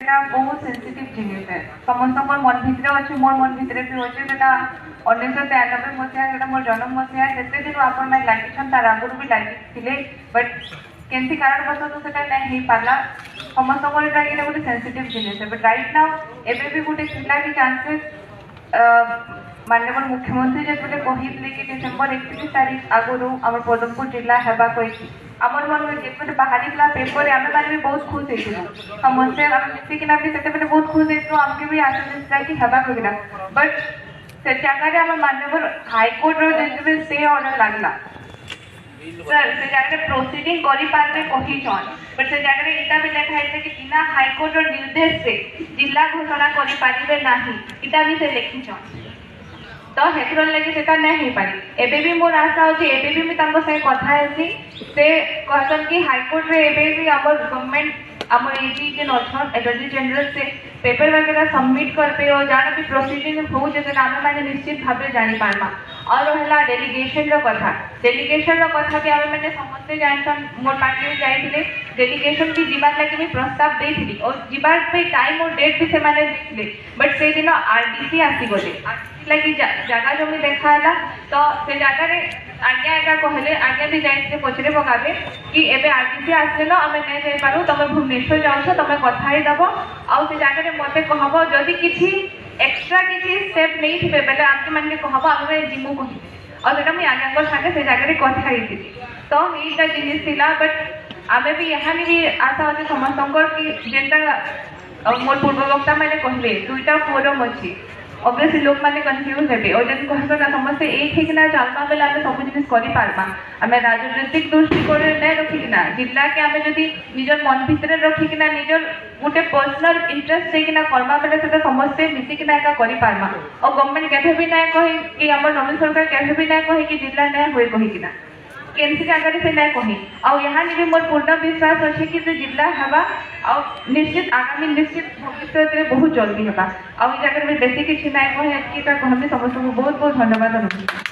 सेटा बहुत सेंसिटिव जिनिस है समस्त मन भितर अच्छे मोर मन भितर भी अच्छे सेटा 1993 मसीहा मोर जन्म मसीहा जिते दिन आपण लगी तार आगुरी भी लगी बट केमती कारणवश सेटा नहीं पार्ला समस्त गोटे सेंसिटिव जिनिस है बट राइट नाउ एबे भी गोटे थिला कि चांसेस माननीय मुख्यमंत्री जो कहते कि डिसेम्बर 31 तारीख आगुरी आम पदमपुर जिला हेबा कही आमर मन जो बाहरी पेपर आम मैंने भी बहुत खुश होती समस्ते आम मिसिकिना भी से बहुत खुश होती आमके भी आशा कि हेबा कहीना बट से जगह आम माननीय हाईकोर्ट जो स्टे ऑर्डर लगला सर से जगह प्रोसीडिंग करें कहीचन बट से जगह यहाँ भी लिखाई कि बिना हाईकोर्ट निर्देश से जिला घोषणा करें ना इटा भी से लिखिछन तो हेतर लगे सेटा नहीं हो पारी एबे भी मोर आशा अच्छे एबे भी मुझे संगे कथा है से कहसन कि हाईकोर्ट रे एबे भी आम गवर्नमेंट आम एजी जेन अच्छन एटर्नी जनरल से पेपर वगैरह सबमिट करबे और जाना भी प्रोसीडिंग हो जैसे आम मैंने निश्चित भाव जानी पार्मा और रहा डेलीगेशन कथा भी आम मैंने समस्ते जानसन मोर पार्टी में जाइए डेलीगेशन भी जीवार लगे भी प्रस्ताव देती और जीवार टाइम और डेट भी से बट से दिन आरडीसी आसीगले लगी जगह जमी देखाला तो से जगह आज्ञा एका कहले आज्ञा भी जाइए पचरे पकाबे कि एबे आरटीसी आसले आम नहीं जाई पारू तुम भुवनेश्वर जाऊछ तुम कथा ही दब आउ से जगह मत कहब जदि किसी एक्स्ट्रा किसी स्टेप नहीं थे बेले आमके मैंने कहब आम जिमु कह और सेटा मुझे आज्ञा सागे से जगह कथा ही तो यहीटा जिनिस थिला बट आमे भी यहाँ भी आशा अच्छे समस्त कि जेनटा मोर पूर्व वक्ता मैंने कहले दुईटा फोरम अच्छी ऑब्वियसली लोक मैंने कन्फ्यूज हे और जब कह समस्ते एक होना चलना बेले आम सब जिन करपार्मा आम राजनैतिक दृष्टिकोण नहीं रखिकिना जिला के आम जब निजर मन भितर रखिकिना निजर गोटे पर्सनल इंटरेस्ट देकिना करवा बेले से समस्ते मिसिकिना एका करिपार्मा और गवर्नमेंट केभे भी ना कही कि आम नवीन सरकार केभे भी ना कही कि जिला नहीं हुए कहीकिना केमती जगह से नहीं कही और यहाँ भी मोर पूर्ण विश्वास अच्छे कि जिला हवा और निश्चित आगामी निश्चित भविष्य में बहुत जल्दी हवा और जगह में बेसी किसी ना कही कहमी समस्त को बहुत बहुत धन्यवाद।